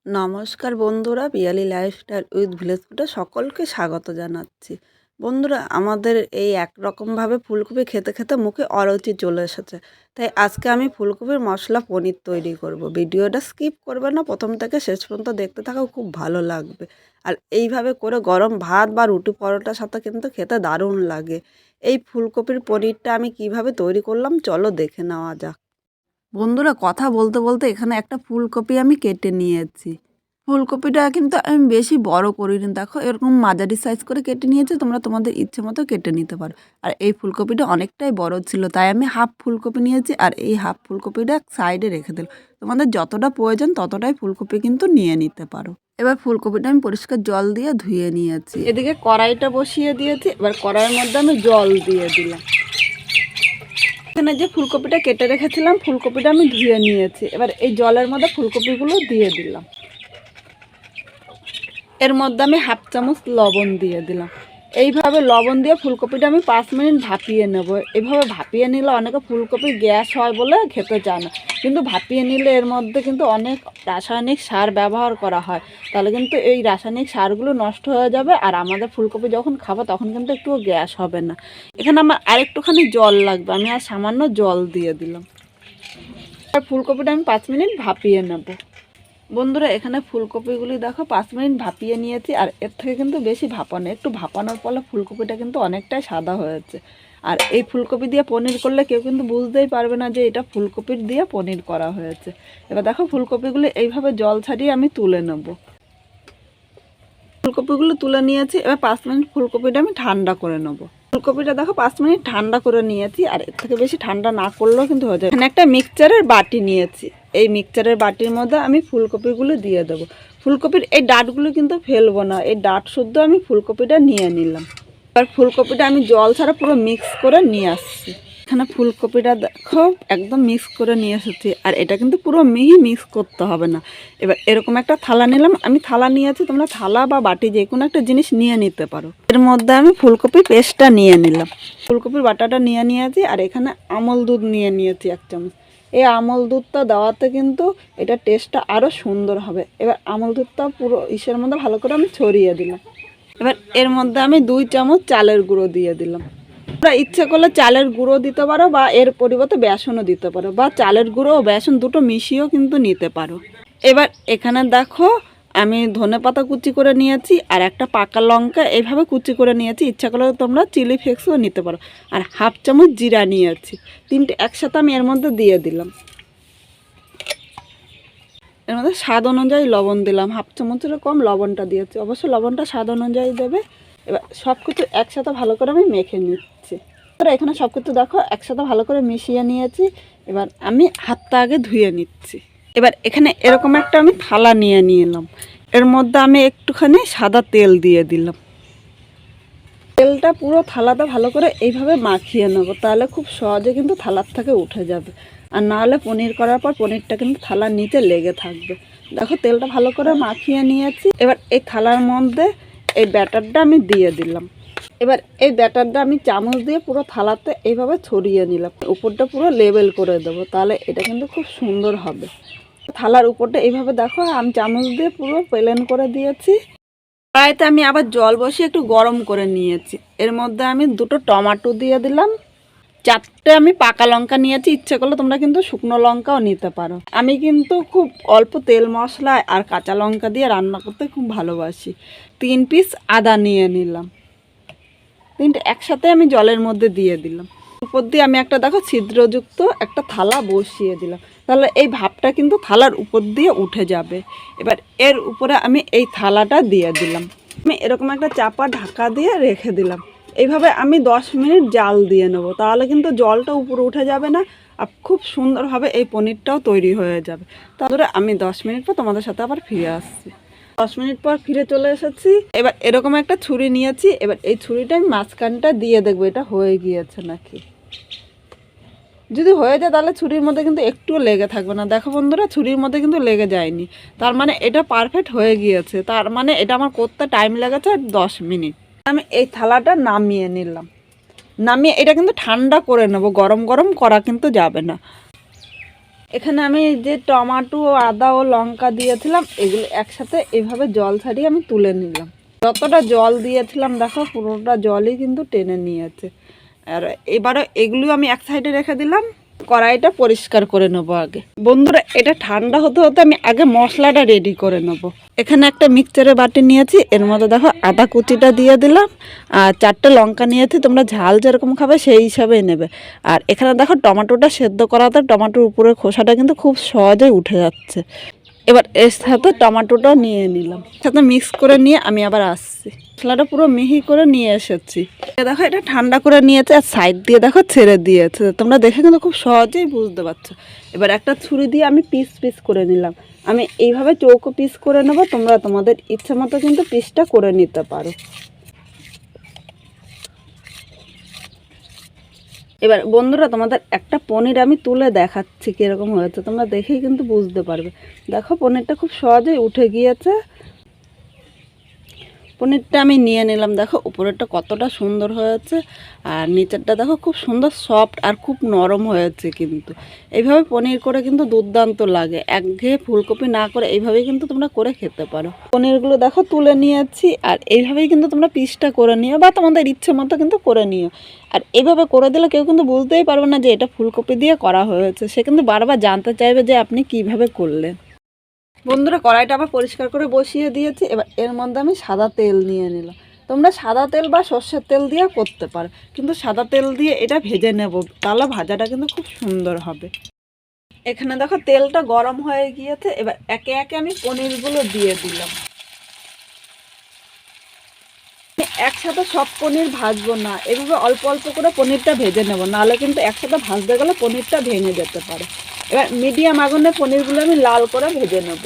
নমস্কার বন্ধুরা, Piyali lifestyle with village ফুডে সকলকে স্বাগত জানাচ্ছি। বন্ধুরা, আমাদের এই একরকমভাবে ফুলকপি খেতে খেতে মুখে অরুচি চলে এসেছে। তাই আজকে আমি ফুলকপির মশলা পনির তৈরি করব। ভিডিওটা স্কিপ করবে না, প্রথম থেকে শেষ পর্যন্ত দেখতে থাকো, খুব ভালো লাগবে। আর এইভাবে করে গরম ভাত বা রুটি পরোটার সাথে কিন্তু খেতে দারুণ লাগে। এই ফুলকপির পনিরটা আমি কিভাবে তৈরি করলাম চলো দেখে নেওয়া যাক। বন্ধুরা, কথা বলতে বলতে এখানে একটা ফুলকপি আমি কেটে নিয়েছি। ফুলকপিটা কিন্তু আমি বেশি বড় করিনি, দেখো এরকম মাঝারি সাইজ করে কেটে নিয়েছি। তোমরা তোমাদের ইচ্ছে মতো কেটে নিতে পারো। আর এই ফুলকপিটা অনেকটাই বড় ছিল, তাই আমি হাফ ফুলকপি নিয়েছি আর এই হাফ ফুলকপিটা সাইডে রেখে দিলাম। তোমাদের যতটা প্রয়োজন ততটাই ফুলকপি কিন্তু নিয়ে নিতে পারো। এবার ফুলকপিটা আমি পরিষ্কার জল দিয়ে ধুয়ে নিয়েছি। এদিকে কড়াইটা বসিয়ে দিয়েছি। এবার কড়াইয়ের মধ্যে আমি জল দিয়ে দিলাম। এখানে যে ফুলকপিটা কেটে রেখেছিলাম, ফুলকপিটা আমি ধুয়ে নিয়েছি। এবার এই জলের মধ্যে ফুলকপিগুলো দিয়ে দিলাম। এর মধ্যে আমি হাফ চামচ লবণ দিয়ে দিলাম। এইভাবে লবণ দিয়ে ফুলকপিটা আমি 5 মিনিট ভাপিয়ে নেব। এইভাবে ভাপিয়ে নিলে অনেকে ফুলকপি গ্যাস হয় বলে খেতে চায় না, কিন্তু ভাপিয়ে নিলে এর মধ্যে কিন্তু অনেক রাসায়নিক সার ব্যবহার করা হয়। তাহলে কিন্তু এই রাসায়নিক সারগুলো নষ্ট হয়ে যাবে, আর আমাদের ফুলকপি যখন খাবো তখন কিন্তু একটুও গ্যাস হবে না। এখানে আমার আরেকটুখানি জল লাগবে, আমি আর সামান্য জল দিয়ে দিলাম। আর ফুলকপিটা আমি 5 মিনিট ভাপিয়ে নেব। বন্ধুরা, এখানে ফুলকপিগুলি দেখো 5 মিনিট ভাপিয়ে নিয়েছি। আর এর থেকে কিন্তু বেশি ভাপানো, একটু ভাপানোর ফলে ফুলকপিটা কিন্তু অনেকটাই সাদা হয়েছে। আর এই ফুলকপি দিয়ে পনির করলে কেউ কিন্তু বুঝতেই পারবে না যে এটা ফুলকপির দিয়ে পনির করা হয়েছে। এবার দেখো ফুলকপিগুলি এইভাবে জল ছাড়িয়ে আমি তুলে নেব। ফুলকপিগুলো তুলে নিয়েছি। এবার 5 মিনিট ফুলকপিটা আমি ঠান্ডা করে নেব। ফুলকপিটা দেখো 5 মিনিট ঠান্ডা করে নিয়েছি। আর এর থেকে বেশি ঠান্ডা না করলেও কিন্তু হয়ে যায়। এখানে একটা মিক্সচারের বাটি নিয়েছি। এই মিক্সচারের বাটির মধ্যে আমি ফুলকপিগুলো দিয়ে দেবো। ফুলকপির এই ডাঁটগুলো কিন্তু ফেলবো না, এই ডাঁট শুদ্ধ আমি ফুলকপিটা নিয়ে নিলাম। এবার ফুলকপিটা আমি জল ছাড়া পুরো মিক্স করে নিয়ে আসছি। এখানে ফুলকপিটা দেখো একদম মিক্স করে নিয়ে এসেছি। আর এটা কিন্তু পুরো মিহি মিক্স করতে হবে না। এবার এরকম একটা থালা নিলাম, আমি থালা নিয়েছি, তোমরা থালা বা বাটি যে কোনো একটা জিনিস নিয়ে নিতে পারো। এর মধ্যে আমি ফুলকপি পেস্টটা নিয়ে নিলাম, ফুলকপির বাটাটা নিয়ে নিয়েছি। আর এখানে আমল দুধ নিয়ে নিয়েছি 1 চামচ। এই আমল দুধটা দেওয়াতে কিন্তু এটা টেস্টটা আরও সুন্দর হবে। এবার আমল দুধটা পুরো ইসের মধ্যে ভালো করে আমি ছড়িয়ে দিলাম। এবার এর মধ্যে আমি 2 চামচ চালের গুঁড়ো দিয়ে দিলাম। তোমরা ইচ্ছে করলে চালের গুঁড়ো দিতে পারো, বা এর পরিবর্তে বেসনও দিতে পারো, বা চালের গুঁড়ো ও বেসন দুটো মিশিয়েও কিন্তু নিতে পারো। এবার এখানে দেখো আমি ধনেপাতা কুচি করে নিয়েছি, আর একটা পাকা লঙ্কা এইভাবে কুচি করে নিয়েছি। ইচ্ছা করলে তোমরা চিলি ফ্লেক্সও নিতে পারো। আর হাফ চামচ জিরা নিয়েছি, 3টে একসাথে আমি এর মধ্যে দিয়ে দিলাম। এর মধ্যে স্বাদ অনুযায়ী লবণ দিলাম, হাফ চামচের কম লবণটা দিয়েছি, অবশ্য লবণটা স্বাদ অনুযায়ী দেবে। এবার সব কিছু একসাথে ভালো করে আমি মেখে নিচ্ছি। এখানে সব কিছু দেখো একসাথে ভালো করে মিশিয়ে নিয়েছি। এবার আমি হাতটা আগে ধুয়ে নিচ্ছি। এবার এখানে এরকম একটা আমি থালা নিয়ে নিলাম। এর মধ্যে আমি একটুখানি সাদা তেল দিয়ে দিলাম। তেলটা পুরো থালাটা ভালো করে এইভাবে মাখিয়ে নেবো, তাহলে খুব সহজে কিন্তু থালার থেকে উঠে যাবে। আর না হলে পনির করার পর পনিরটা কিন্তু থালার নিচে লেগে থাকবে। দেখো তেলটা ভালো করে মাখিয়ে নিয়েছি। এবার এই থালার মধ্যে এই ব্যাটারটা আমি দিয়ে দিলাম। এবার এই ব্যাটারটা আমি চামচ দিয়ে পুরো থালাতে এইভাবে ছড়িয়ে নিলাম। উপরটা পুরো লেবেল করে দেবো, তাহলে এটা কিন্তু খুব সুন্দর হবে। থালার উপরটা এইভাবে দেখো আমি চামচ দিয়ে পুরো প্লেন করে দিয়েছি। কড়াইতে আমি আবার জল বসিয়ে একটু গরম করে নিয়েছি। এর মধ্যে আমি 2টো টমেটো দিয়ে দিলাম। 4টে আমি পাকা লঙ্কা নিয়েছি, ইচ্ছে করলে তোমরা কিন্তু শুকনো লঙ্কাও নিতে পারো। আমি কিন্তু খুব অল্প তেল মশলা আর কাঁচা লঙ্কা দিয়ে রান্না করতে খুব ভালোবাসি। 3 পিস আদা নিয়ে নিলাম, 3টে একসাথে আমি জলের মধ্যে দিয়ে দিলাম। উপর দিয়ে আমি একটা দেখো ছিদ্রযুক্ত একটা থালা বসিয়ে দিলাম, তাহলে এই ভাপটা কিন্তু থালার উপর দিয়ে উঠে যাবে। এবার এর উপরে আমি এই থালাটা দিয়ে দিলাম। আমি এরকম একটা চাপা ঢাকা দিয়ে রেখে দিলাম। এইভাবে আমি 10 মিনিট জাল দিয়ে নেবো, তাহলে কিন্তু জলটা উপরে উঠে যাবে না, আর খুব সুন্দরভাবে এই পনিরটাও তৈরি হয়ে যাবে। তারপরে আমি 10 মিনিট পর তোমাদের সাথে আবার ফিরে আসছি। 10 মিনিট পর ফিরে চলে এসেছি। এবার এরকম একটা ছুরি নিয়েছি। এবার এই ছুরিটা আমি মাঝখানটা দিয়ে দেখবো এটা হয়ে গিয়েছে নাকি। যদি হয়ে যায় তাহলে ছুরির মধ্যে কিন্তু একটুও লেগে থাকবে না। দেখো বন্ধুরা, ছুরির মধ্যে কিন্তু লেগে যায়নি, তার মানে এটা পারফেক্ট হয়ে গিয়েছে। তার মানে এটা আমার করতে টাইম লেগেছে 10 মিনিট। আমি এই থালাটা নামিয়ে নিলাম। নামিয়ে এটা কিন্তু ঠান্ডা করে নেব, গরম গরম করা কিন্তু যাবে না। এখানে আমি যে টমেটো, আদা ও লঙ্কা দিয়েছিলাম এগুলো একসাথে এইভাবে জল ছাড়িয়ে আমি তুলে নিলাম। যতটা জল দিয়েছিলাম দেখো পুরোটা জলই কিন্তু টেনে নিয়েছে। আর এবারে এগুলো আমি এক সাইডে রেখে দিলাম। কড়াইটা পরিষ্কার করে নেবো আগে। বন্ধুরা এটা ঠান্ডা হতে হতে আমি আগে মশলাটা রেডি করে নেব। এখানে একটা মিক্সচারের বাটি নিয়েছি, এর মধ্যে দেখো আদা কুচিটা দিয়ে দিলাম আর 4টে লঙ্কা নিয়েছি, তোমরা ঝাল যেরকম খাবে সেই হিসাবেই নেবে। আর এখানে দেখো টমেটোটা সেদ্ধ করাতে টমেটোর উপরের খোসাটা কিন্তু খুব সহজেই উঠে যাচ্ছে। এবার এর সাথে টমেটোটা নিয়ে নিলাম, সাথে মিক্স করে নিয়ে আমি আবার আসছি। মশলাটা পুরো মিহি করে নিয়ে এসেছি। দেখো এটা ঠান্ডা করে নিয়েছে আর সাইড দিয়ে দেখো ছেড়ে দিয়েছে, তোমরা দেখে কিন্তু খুব সহজেই বুঝতে পারছো। এবার একটা ছুরি দিয়ে আমি পিস পিস করে নিলাম। আমি এইভাবে চৌকো পিস করে নেবো, তোমরা তোমাদের ইচ্ছে মতো কিন্তু পিসটা করে নিতে পারো। এবার বন্ধুরা তোমাদের একটা পনির আমি তুলে দেখাচ্ছি কীরকম হয়েছে, তোমরা দেখেই কিন্তু বুঝতে পারবে। দেখো পনিরটা খুব সহজেই উঠে গিয়েছে। পনিরটা আমি নিয়ে নিলাম, দেখো উপরেরটা কতটা সুন্দর হয়েছে আর নিচেরটা দেখো খুব সুন্দর সফট আর খুব নরম হয়েছে। কিন্তু এইভাবে পনির করে কিন্তু দুর্দান্ত লাগে, একঘেয়ে ফুলকপি না করে এইভাবেই কিন্তু তোমরা করে খেতে পারো। পনিরগুলো দেখো তুলে নিয়েছি আর এইভাবেই কিন্তু তোমরা পিসটা করে নিও বা তোমাদের ইচ্ছে মতো কিন্তু করে নিও। আর এইভাবে করে দিলে কেউ কিন্তু বুঝতেই পারবে না যে এটা ফুলকপি দিয়ে করা হয়েছে, সে কিন্তু বারবার জানতে চাইবে যে আপনি কিভাবে করলেন। বন্ধুরা কড়াইটা আবার পরিষ্কার করে বসিয়ে দিয়েছি। এবার এর মধ্যে আমি সাদা তেল নিয়ে নিলাম। তোমরা সাদা তেল বা সর্ষের তেল দিয়ে করতে পারো, কিন্তু সাদা তেল দিয়ে এটা ভেজে নেব, তাহলে ভাজাটা কিন্তু খুব সুন্দর হবে। এখানে দেখো তেলটা গরম হয়ে গিয়েছে, এবার একে একে আমি পনিরগুলো দিয়ে দিলাম। একসাথে সব পনির ভাজবো না, এভাবে অল্প অল্প করে পনিরটা ভেজে নেব, নাহলে কিন্তু একসাথে ভাজতে গেলে পনিরটা ভেঙে যেতে পারে। এবার মিডিয়াম আগুনে পনিরগুলো আমি লাল করে ভেজে নেব।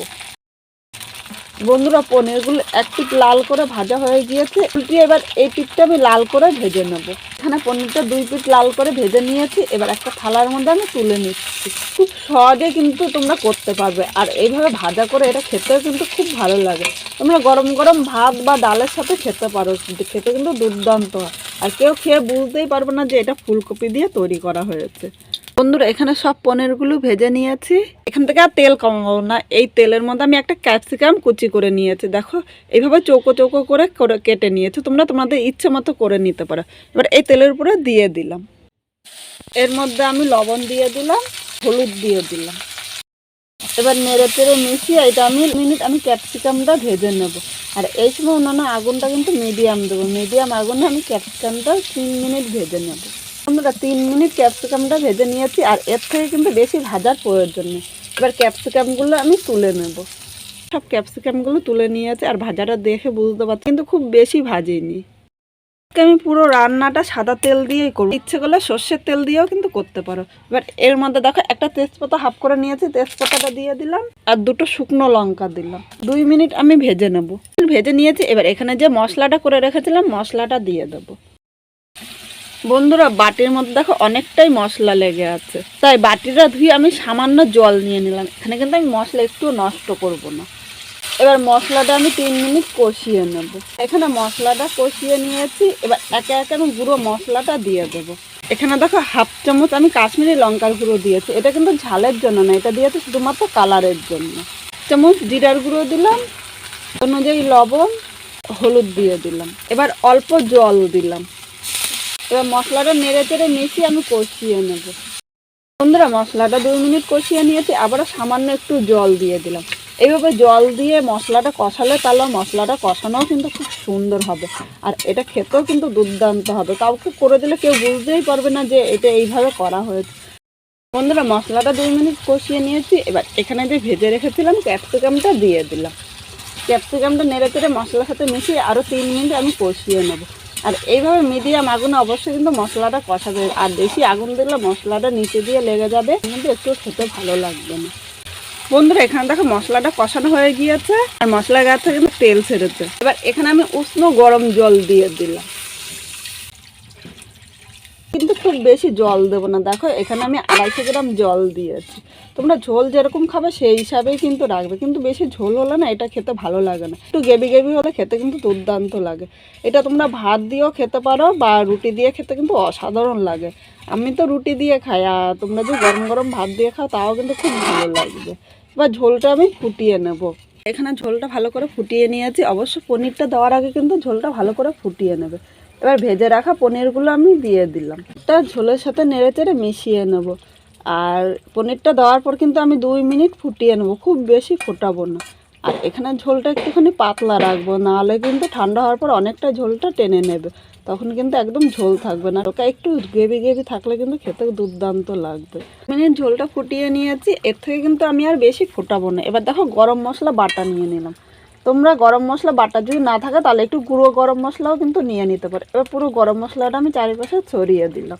বন্ধুরা পনিরগুলো এক পিঠ লাল করে ভাজা হয়ে গিয়েছে, উল্টিয়ে এবার এই পিঠটা আমি লাল করে ভেজে নেব। এখানে পনিরটা 2 পিঠ লাল করে ভেজে নিয়েছি, এবার একটা থালার মধ্যে আমি তুলে নিচ্ছি। খুব সহজে কিন্তু তোমরা করতে পারবে আর এইভাবে ভাজা করে এটা খেতেও কিন্তু খুব ভালো লাগে। তোমরা গরম গরম ভাত বা ডালের সাথে খেতে পারো, কিন্তু খেতে কিন্তু দুর্দান্ত হয়। আর কেউ খেয়ে বুঝতেই পারবে না যে এটা ফুলকপি দিয়ে তৈরি করা হয়েছে। বন্ধুরা এখানে সব পনিরগুলো ভেজে নিয়েছি, এখান থেকে আর তেল কমাবো না। এই তেলের মধ্যে আমি একটা ক্যাপসিকাম কুচি করে নিয়েছি, দেখো এইভাবে চৌকো চৌকো করে কেটে নিয়েছি, তোমরা তোমাদের ইচ্ছে মতো করে নিতে পারো। এবার এই তেলের উপরে দিয়ে দিলাম, এর মধ্যে আমি লবণ দিয়ে দিলাম, হলুদ দিয়ে দিলাম। এবার নেড়ে চেড়ে মিশিয়ে এটা আমি ক্যাপসিকামটা ভেজে নেব। আর এই সময় অন্যান্য আগুনটা কিন্তু মিডিয়াম দেবো, মিডিয়াম আগুনে আমি ক্যাপসিকামটা 3 মিনিট ভেজে নেব। আমরা 3 মিনিট ক্যাপসিকামটা ভেজে নিয়েছি আর এর থেকে কিন্তু বেশি ভাজার প্রয়োজন নেই। এবার ক্যাপসিকামগুলো আমি তুলে নেব। সব ক্যাপসিকামগুলো তুলে নিয়েছি আর ভাজাটা দেখে বুঝতে পারছি কিন্তু খুব বেশি ভাজিনি। আমি পুরো রান্নাটা সাদা তেল দিয়েই করব, ইচ্ছে করলে সর্ষের তেল দিয়েও কিন্তু করতে পারো। এবার এর মধ্যে দেখো একটা তেজপাতা হাফ করে নিয়েছি, তেজপাতাটা দিয়ে দিলাম আর 2টো শুকনো লঙ্কা দিলাম। 2 মিনিট আমি ভেজে নেব। ভেজে নিয়েছি, এবার এখানে যে মশলাটা করে রেখেছিলাম মশলাটা দিয়ে দেবো। বন্ধুরা বাটির মধ্যে দেখো অনেকটাই মশলা লেগে আছে, তাই বাটিটা ধুয়ে আমি সামান্য জল নিয়ে নিলাম। এখানে কিন্তু আমি মশলা একটু নষ্ট করব না। এবার মশলাটা আমি 3 মিনিট কষিয়ে নেব। এখানে মশলাটা কষিয়ে নিয়েছি, এবার একে একে আমি গুঁড়ো মশলাটা দিয়ে দেবো। এখানে দেখো হাফ চামচ আমি কাশ্মীরি লঙ্কার গুঁড়ো দিয়েছি, এটা কিন্তু ঝালের জন্য না, এটা দিয়েছি শুধুমাত্র কালারের জন্য। চামচ জিরার গুঁড়ো দিলাম, অনুযায়ী লবণ, হলুদ দিয়ে দিলাম। এবার অল্প জল দিলাম। এবার মশলাটা নেড়ে চেড়ে মিশিয়ে আমি কষিয়ে নেব। বন্ধুরা মশলাটা 2 মিনিট কষিয়ে নিয়েছি, আবারও সামান্য একটু জল দিয়ে দিলাম। এইভাবে জল দিয়ে মশলাটা কষালে তাহলে মশলাটা কষানোও কিন্তু খুব সুন্দর হবে আর এটা খেতেও কিন্তু দুর্দান্ত হবে। কাউকে করে দিলে কেউ বুঝতেই পারবে না যে এটা এইভাবে করা হয়েছে। বন্ধুরা মশলাটা 2 মিনিট কষিয়ে নিয়েছি, এবার এখানে যে ভেজে রেখেছিলাম ক্যাপসিকামটা দিয়ে দিলাম। ক্যাপসিকামটা নেড়ে চেড়ে মশলার সাথে মিশিয়ে আরও 3 মিনিট আমি কষিয়ে নেব। আর এইভাবে মিডিয়াম আগুনে অবশ্যই কিন্তু মশলাটা কষাবে, আর বেশি আগুন দিলে মশলাটা নিচে দিয়ে লেগে যাবে, কিন্তু একটু খেতে ভালো লাগবে না। বন্ধুরা এখানে দেখো মশলাটা কষানো হয়ে গিয়েছে আর মশলার গাছ থেকে কিন্তু তেল ছেড়েছে। এবার এখানে আমি উষ্ণ গরম জল দিয়ে দিলাম। কিন্তু খুব বেশি জল দেবো না। দেখো এখানে আমি 250 গ্রাম জল দিয়েছি। তোমরা ঝোল যেরকম খাবে সেই হিসাবেই কিন্তু রাখবে, কিন্তু বেশি ঝোল হলে না এটা খেতে ভালো লাগে না। একটু গ্রেভি গ্রেভি হলে খেতে কিন্তু দুর্দান্ত লাগে। এটা তোমরা ভাত দিয়েও খেতে পারো বা রুটি দিয়ে খেতে কিন্তু অসাধারণ লাগে। আমি তো রুটি দিয়ে খাই, আর তোমরা যদি গরম গরম ভাত দিয়ে খাও তাও কিন্তু খুব ভালো লাগবে। এবার ঝোলটা আমি ফুটিয়ে নেব। এখানে ঝোলটা ভালো করে ফুটিয়ে নিয়েছি। অবশ্য পনিরটা দেওয়ার আগে কিন্তু ঝোলটা ভালো করে ফুটিয়ে নেবে। এবার ভেজে রাখা পনিরগুলো আমি দিয়ে দিলাম। এটা ঝোলের সাথে নেড়ে চেড়ে মিশিয়ে নেব। আর পনিরটা দেওয়ার পর কিন্তু আমি 2 মিনিট ফুটিয়ে নেব, খুব বেশি ফোটাবো না। আর এখানে ঝোলটা একটুখানি পাতলা রাখবো, নাহলে কিন্তু ঠান্ডা হওয়ার পর অনেকটা ঝোলটা টেনে নেবে, তখন কিন্তু একদম ঝোল থাকবে না। ওটা একটু গ্রেভি গ্রেভি থাকলে কিন্তু খেতে দুর্দান্ত লাগবে। মিনিট ঝোলটা ফুটিয়ে নিয়েছি, এর থেকে কিন্তু আমি আর বেশি ফোটাবো না। এবার দেখো গরম মশলা বাটা নিয়ে নিলাম। তোমরা গরম মশলা বাটা যদি না থাকে তাহলে একটু গুঁড়ো গরম মশলাও কিন্তু নিয়ে নিতে পারো। এবার পুরো গরম মশলাটা আমি চারিপাশে ছড়িয়ে দিলাম।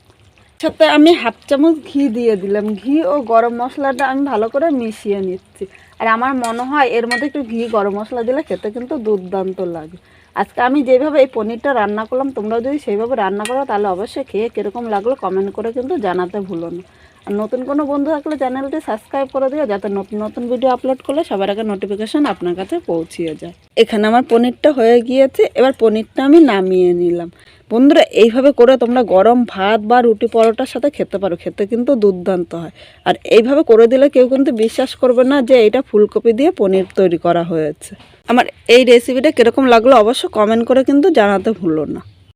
সাথে আমি 1/2 চামচ ঘি দিয়ে দিলাম। ঘি ও গরম মশলাটা আমি ভালো করে মিশিয়ে নিচ্ছি। আর আমার মনে হয় এর মধ্যে একটু ঘি গরম মশলা দিলে খেতে কিন্তু দুর্দান্ত লাগে। আজকে আমি যেভাবে এই পনিরটা রান্না করলাম, তোমরাও যদি সেইভাবে রান্না করো তাহলে অবশ্যই খেয়ে কীরকম লাগলো কমেন্ট করে কিন্তু জানাতে ভুলো না। আর নতুন কোনো বন্ধু থাকলে চ্যানেলটি সাবস্ক্রাইব করে দিও, যাতে নতুন নতুন ভিডিও আপলোড করলে সবার আগে নোটিফিকেশান আপনার কাছে পৌঁছিয়ে যায়। এখানে আমার পনিরটা হয়ে গিয়েছে। এবার পনিরটা আমি নামিয়ে নিলাম। বন্ধুরা এইভাবে করে তোমরা গরম ভাত বা রুটি পরোটার সাথে খেতে পারো, খেতে কিন্তু দুর্দান্ত হয়। আর এইভাবে করে দিলে কেউ কিন্তু বিশ্বাস করবে না যে এটা ফুলকপি দিয়ে পনির তৈরি করা হয়েছে। আমার এই রেসিপিটা কীরকম লাগলো অবশ্য কমেন্ট করে কিন্তু জানাতে ভুলো না।